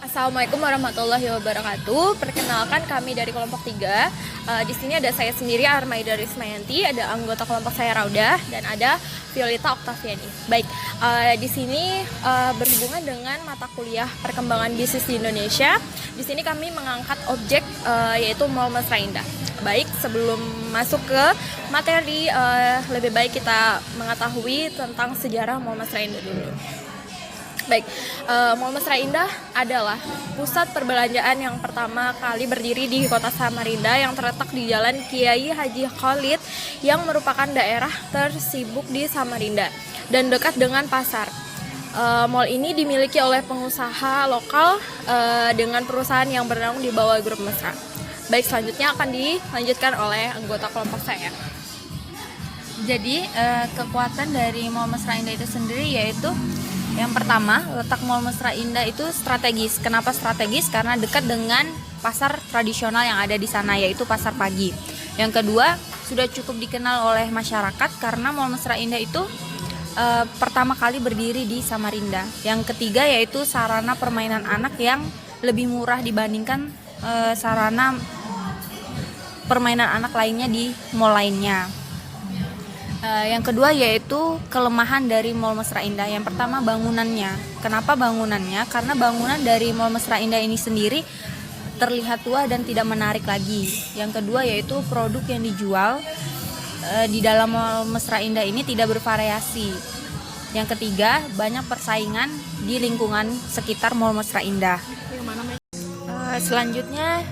Assalamualaikum warahmatullahi wabarakatuh. Perkenalkan kami dari kelompok 3. Di sini ada saya sendiri Armaida Rismayanti, ada anggota kelompok saya Raudah dan ada Violeta Oktaviani. Baik, di sini berhubungan dengan mata kuliah perkembangan bisnis di Indonesia. Di sini kami mengangkat objek yaitu Mall Mesra Indah. Baik, sebelum masuk ke materi, lebih baik kita mengetahui tentang sejarah Mall Mesra Indah dulu. Baik, Mall Mesra Indah adalah pusat perbelanjaan yang pertama kali berdiri di kota Samarinda yang terletak di Jalan Kiai Haji Khalid yang merupakan daerah tersibuk di Samarinda dan dekat dengan pasar. Mall ini dimiliki oleh pengusaha lokal dengan perusahaan yang bernaung di bawah grup Mesra. Baik, selanjutnya akan dilanjutkan oleh anggota kelompok saya. Jadi kekuatan dari Mall Mesra Indah itu sendiri yaitu yang pertama, letak Mall Mesra Indah itu strategis. Kenapa strategis? Karena dekat dengan pasar tradisional yang ada di sana, yaitu pasar pagi. Yang kedua, sudah cukup dikenal oleh masyarakat karena Mall Mesra Indah itu pertama kali berdiri di Samarinda. Yang ketiga yaitu sarana permainan anak yang lebih murah dibandingkan sarana permainan anak lainnya di mall lainnya. Yang kedua yaitu kelemahan dari Mall Mesra Indah. Yang pertama bangunannya. Kenapa bangunannya? Karena bangunan dari Mall Mesra Indah ini sendiri terlihat tua dan tidak menarik lagi. Yang kedua yaitu produk yang dijual di dalam Mall Mesra Indah ini tidak bervariasi. Yang ketiga, banyak persaingan di lingkungan sekitar Mall Mesra Indah. Selanjutnya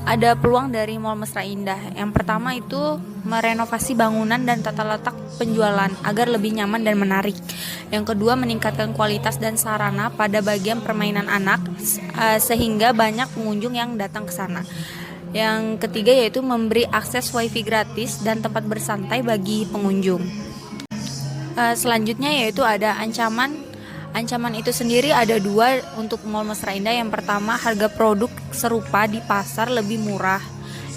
ada peluang dari Mall Mesra Indah. Yang pertama itu merenovasi bangunan dan tata letak penjualan agar lebih nyaman dan menarik. Yang kedua, meningkatkan kualitas dan sarana pada bagian permainan anak sehingga banyak pengunjung yang datang ke sana. Yang ketiga yaitu memberi akses wifi gratis dan tempat bersantai bagi pengunjung. Selanjutnya yaitu ada ancaman. Ancaman itu sendiri ada dua untuk Mall Mesra Indah. Yang pertama, harga produk serupa di pasar lebih murah.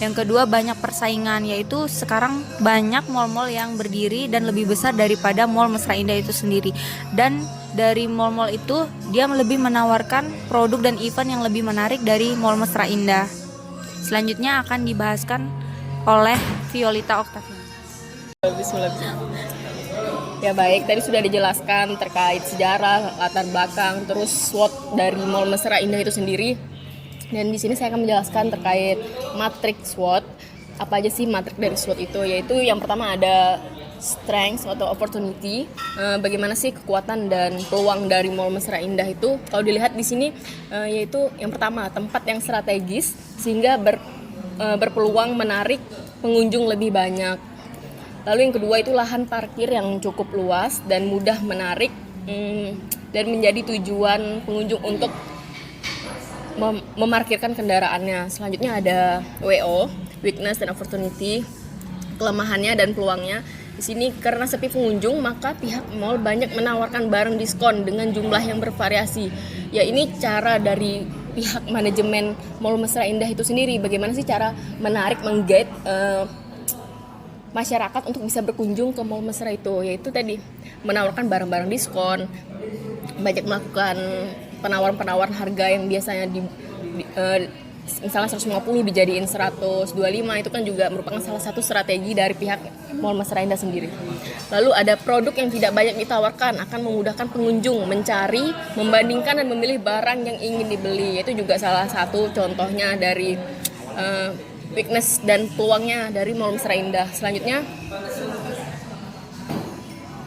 Yang kedua, banyak persaingan, yaitu sekarang banyak mall-mall yang berdiri dan lebih besar daripada Mall Mesra Indah itu sendiri. Dan dari mall-mall itu, dia lebih menawarkan produk dan event yang lebih menarik dari Mall Mesra Indah. Selanjutnya akan dibahaskan oleh Violeta Oktaviani. Ya baik, tadi sudah dijelaskan terkait sejarah, latar belakang, terus SWOT dari Mall Mesra Indah itu sendiri. Dan di sini saya akan menjelaskan terkait matriks SWOT. Apa aja sih matriks dari SWOT itu? Yaitu yang pertama ada strength atau opportunity. Bagaimana sih kekuatan dan peluang dari Mall Mesra Indah itu? Kalau dilihat di sini yaitu yang pertama, tempat yang strategis sehingga berpeluang menarik pengunjung lebih banyak. Lalu yang kedua itu lahan parkir yang cukup luas dan mudah menarik dan menjadi tujuan pengunjung untuk memarkirkan kendaraannya. Selanjutnya ada WO, weakness dan opportunity, kelemahannya dan peluangnya. Di sini karena sepi pengunjung maka pihak mall banyak menawarkan barang diskon dengan jumlah yang bervariasi. Ya ini cara dari pihak manajemen Mall Mesra Indah itu sendiri. Bagaimana sih cara menarik, mengguide masyarakat untuk bisa berkunjung ke Mall Mesra itu, yaitu tadi menawarkan barang-barang diskon, banyak melakukan penawaran-penawaran harga yang biasanya misalnya 150 dijadiin 125, itu kan juga merupakan salah satu strategi dari pihak Mall Mesra Indah sendiri. Lalu ada produk yang tidak banyak ditawarkan, akan memudahkan pengunjung mencari, membandingkan dan memilih barang yang ingin dibeli. Itu juga salah satu contohnya dari weakness dan peluangnya dari Mall Mesra Indah. Selanjutnya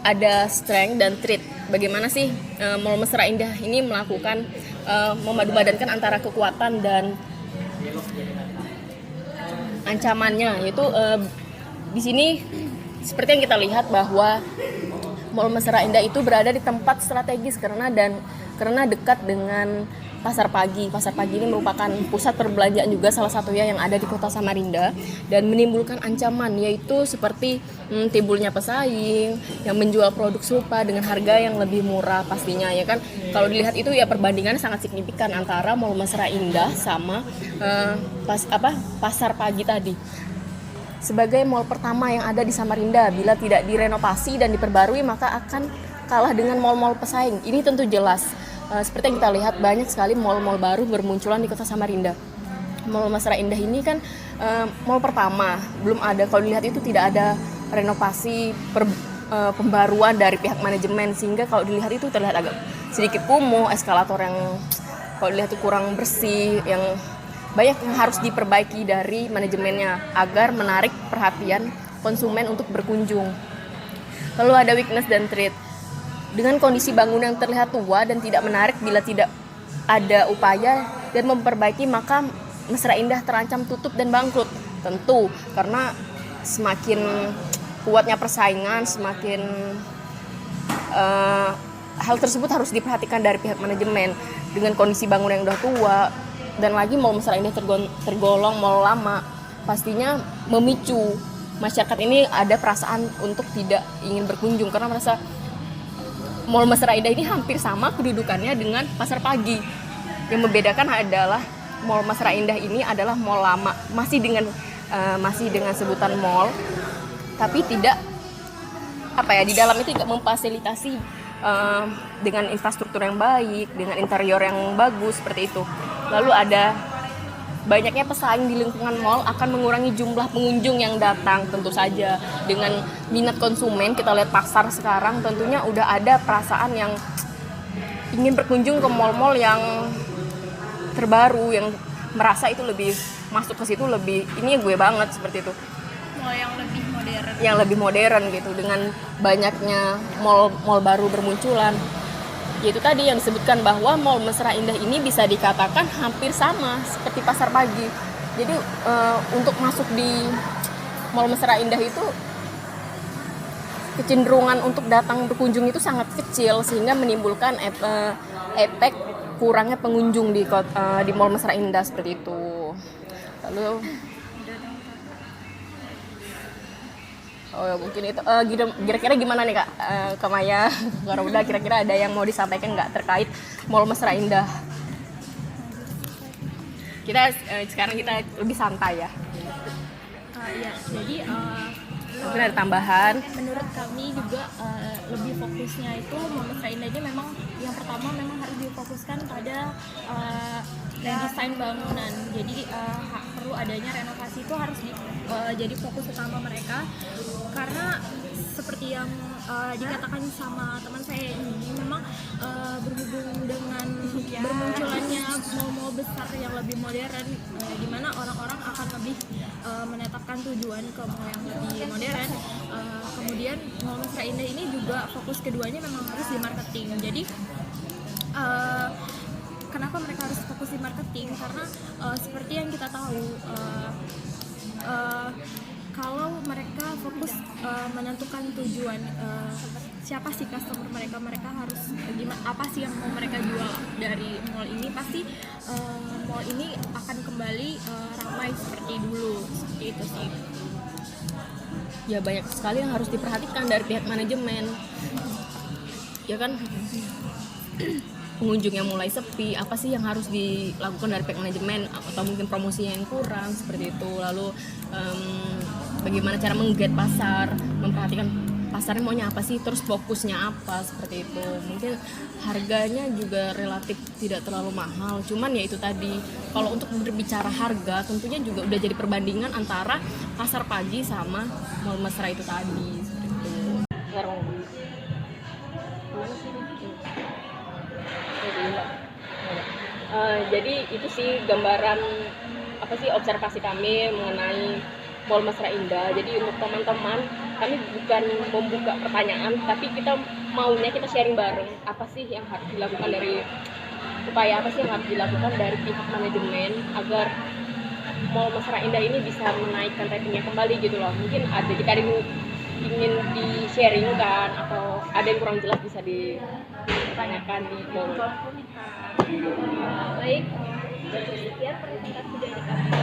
ada strength dan threat. Bagaimana sih Mall Mesra Indah ini melakukan memadupadankan antara kekuatan dan ancamannya, yaitu di sini seperti yang kita lihat bahwa Mall Mesra Indah itu berada di tempat strategis karena dekat dengan pasar pagi. Pasar pagi ini merupakan pusat perbelanjaan juga salah satunya yang ada di kota Samarinda dan menimbulkan ancaman, yaitu seperti timbulnya pesaing yang menjual produk serupa dengan harga yang lebih murah pastinya, ya kan. Kalau dilihat itu ya perbandingannya sangat signifikan antara Mall Mesra Indah sama pasar pagi tadi. Sebagai mall pertama yang ada di Samarinda, bila tidak direnovasi dan diperbarui maka akan kalah dengan mall-mall pesaing. Ini tentu jelas. seperti yang kita lihat banyak sekali mall-mall baru bermunculan di kota Samarinda. Mall Mesra Indah ini kan mall pertama, belum ada, kalau dilihat itu tidak ada renovasi pembaruan dari pihak manajemen, sehingga kalau dilihat itu terlihat agak sedikit kumuh, eskalator yang kalau dilihat itu kurang bersih, yang banyak yang harus diperbaiki dari manajemennya agar menarik perhatian konsumen untuk berkunjung. Lalu ada weakness dan threat. Dengan kondisi bangunan yang terlihat tua dan tidak menarik, bila tidak ada upaya dan memperbaiki, maka Mesra Indah terancam tutup dan bangkrut. Tentu karena semakin kuatnya persaingan, semakin hal tersebut harus diperhatikan dari pihak manajemen. Dengan kondisi bangunan yang udah tua dan lagi Mall Mesra Indah tergolong mall lama, pastinya memicu masyarakat ini ada perasaan untuk tidak ingin berkunjung karena merasa Mall Mesra Indah ini hampir sama kedudukannya dengan Pasar Pagi. Yang membedakan adalah Mall Mesra Indah ini adalah mall lama, masih dengan sebutan mall, tapi tidak di dalam itu tidak memfasilitasi dengan infrastruktur yang baik, dengan interior yang bagus seperti itu. Lalu ada banyaknya pesaing di lingkungan mall akan mengurangi jumlah pengunjung yang datang. Tentu saja dengan minat konsumen, kita lihat pasar sekarang tentunya udah ada perasaan yang ingin berkunjung ke mall-mall yang terbaru, yang merasa itu lebih masuk ke situ lebih ini gue banget seperti itu. Mall yang lebih modern. Yang lebih modern gitu, dengan banyaknya mall baru bermunculan. Yaitu tadi yang disebutkan bahwa Mall Mesra Indah ini bisa dikatakan hampir sama seperti Pasar Pagi. Jadi untuk masuk di Mall Mesra Indah itu kecenderungan untuk datang berkunjung itu sangat kecil, sehingga menimbulkan efek kurangnya pengunjung di Mall Mesra Indah seperti itu. Lalu mungkin itu kira-kira gimana nih Kak, Kak Maya, Kak Rauda, kira-kira ada yang mau disampaikan nggak terkait Mall Mesra Indah? Sekarang kita lebih santai ya. Iya, jadi mungkin ada tambahan. menurut kami juga lebih fokusnya itu Mall Mesra Indah ini memang yang pertama memang harus difokuskan pada desain bangunan. Jadi perlu adanya renovasi itu harus jadi fokus utama mereka, karena seperti yang dikatakan sama teman saya ini memang berhubung dengan bermunculannya mall-mall besar yang lebih modern, di mana orang-orang akan lebih menetapkan tujuan ke mall yang lebih modern. Kemudian Mall Mesra Indah ini juga fokus keduanya memang harus di marketing. Jadi kenapa mereka harus fokus di marketing? Karena seperti yang kita tahu, kalau mereka fokus menentukan tujuan siapa sih customer mereka harus apa sih yang mau mereka jual dari mall ini, pasti mall ini akan kembali ramai seperti dulu, seperti itu sih. Ya banyak sekali yang harus diperhatikan dari pihak manajemen, ya kan. Pengunjung yang mulai sepi, apa sih yang harus dilakukan dari pihak manajemen, atau mungkin promosinya yang kurang seperti itu. Lalu bagaimana cara mengget pasar, memperhatikan pasarnya maunya apa sih, terus fokusnya apa, seperti itu. Mungkin harganya juga relatif tidak terlalu mahal, cuman ya itu tadi, kalau untuk berbicara harga tentunya juga udah jadi perbandingan antara Pasar Pagi sama Mall Mesra itu tadi, seperti itu. Jadi itu sih gambaran observasi kami mengenai Mall Mesra Indah. Jadi untuk teman-teman, kami bukan membuka pertanyaan, tapi kita sharing bareng apa sih yang harus dilakukan dari pihak manajemen agar Mall Mesra Indah ini bisa menaikkan ratingnya kembali gitu loh. Mungkin ada jika ada yang ingin di-sharingkan atau ada yang kurang jelas bisa ditanyakan di kolom. Baik, sekian presentasi dari kami.